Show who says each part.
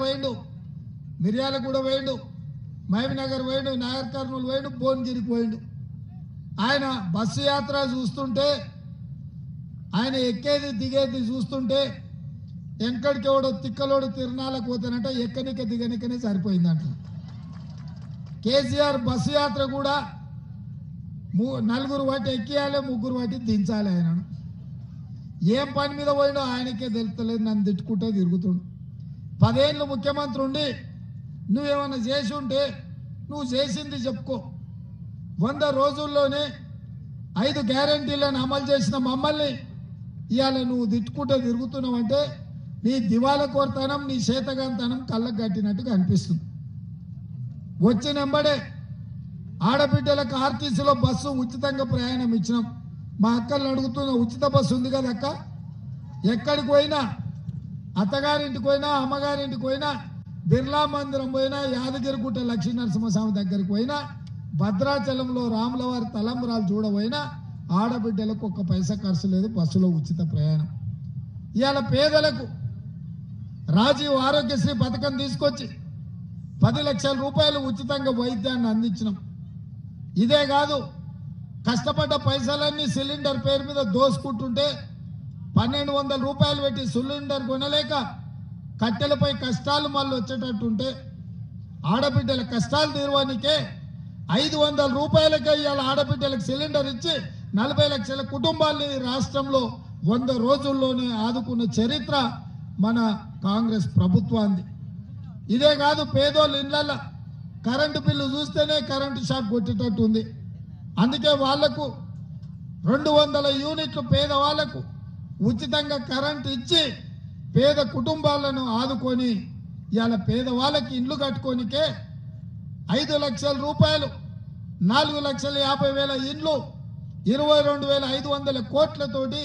Speaker 1: పోయిండు, మిర్యాలగూడ పోయిండు, మహబూబ్నగర్ పోయిండు, నాగర్ కర్నూలు పోయిండు, భువనగిరికి పోయిండు. ఆయన బస్సు యాత్ర చూస్తుంటే, ఆయన ఎక్కేది దిగేది చూస్తుంటే వెంకడికెవడో తిక్కలోడు తిరునాళ్ళకు పోతానంట, ఎక్కనిక దిగనికనే సరిపోయిందంట. కేసీఆర్ బస్సు యాత్ర కూడా నలుగురు వాటి ఎక్కియాలి, ముగ్గురు వాటి దించాలి. ఆయనను ఏం పని మీద పోయినో ఆయనకే తెలుస్తలేదు, నన్ను తిట్టుకుంటే తిరుగుతుండు. 10 ఏళ్ళు ముఖ్యమంత్రి ఉండి నువ్వేమన్నా చేసి ఉంటే నువ్వు చేసింది చెప్పుకో. 100 రోజుల్లోనే 5 గ్యారంటీలను అమలు చేసిన మమ్మల్ని ఇవాళ నువ్వు తిట్టుకుంటే తిరుగుతున్నావంటే నీ దివాల కోరతనం, నీ చేతగాంతనం కళ్ళకు కట్టినట్టుగా అనిపిస్తుంది. వచ్చినెంబడే ఆడబిడ్డలకు ఆర్టీసీలో బస్సు ఉచితంగా ప్రయాణం ఇచ్చినాం. మా అక్కలను అడుగుతున్న, ఉచిత బస్సు ఉంది కదా అక్క, ఎక్కడికి పోయినా, అత్తగారింటికి పోయినా, అమ్మగారింటికి పోయినా, బిర్లా మందిరం పోయినా, యాదగిరిగుట్ట లక్ష్మీ నరసింహస్వామి దగ్గరికి పోయినా, భద్రాచలంలో రాములవారి తలంబరాలు చూడబోయినా ఆడబిడ్డలకు 1 పైసా ఖర్చు లేదు, బస్సులో ఉచిత ప్రయాణం. ఇవాళ పేదలకు రాజీవ్ ఆరోగ్యశ్రీ పథకం తీసుకొచ్చి 10 లక్షల రూపాయలు ఉచితంగా వైద్యాన్ని అందించినాం. ఇదే కాదు, కష్టపడ్డ పైసలన్నీ సిలిండర్ పేరు మీద దోసుకుంటుంటే 1200 రూపాయలు పెట్టి సిలిండర్ కొనలేక కట్టెలపై కష్టాలు మళ్ళీ వచ్చేటట్టుంటే ఆడబిడ్డల కష్టాలు తీరవానికే 500 రూపాయలకే ఇవాళ ఆడబిడ్డలకు సిలిండర్ ఇచ్చి 40 లక్షల కుటుంబాల్ని రాష్ట్రంలో 100 రోజుల్లోనే ఆదుకున్న చరిత్ర మన కాంగ్రెస్ ప్రభుత్వాన్ని. ఇదే కాదు, పేదోళ్ళ ఇళ్లలో కరెంటు బిల్లు చూస్తేనే కరెంటు షాక్ కొట్టేటట్టు ఉంది. అందుకే వాళ్లకు 200 యూనిట్లు పేదవాళ్లకు ఉచితంగా కరెంటు ఇచ్చి పేద కుటుంబాలను ఆదుకొని ఇవాళ పేదవాళ్ళకి ఇండ్లు కట్టుకోనికే 5 లక్షల రూపాయలు, 4,50,000 ఇండ్లు, 22,500 కోట్లతోటి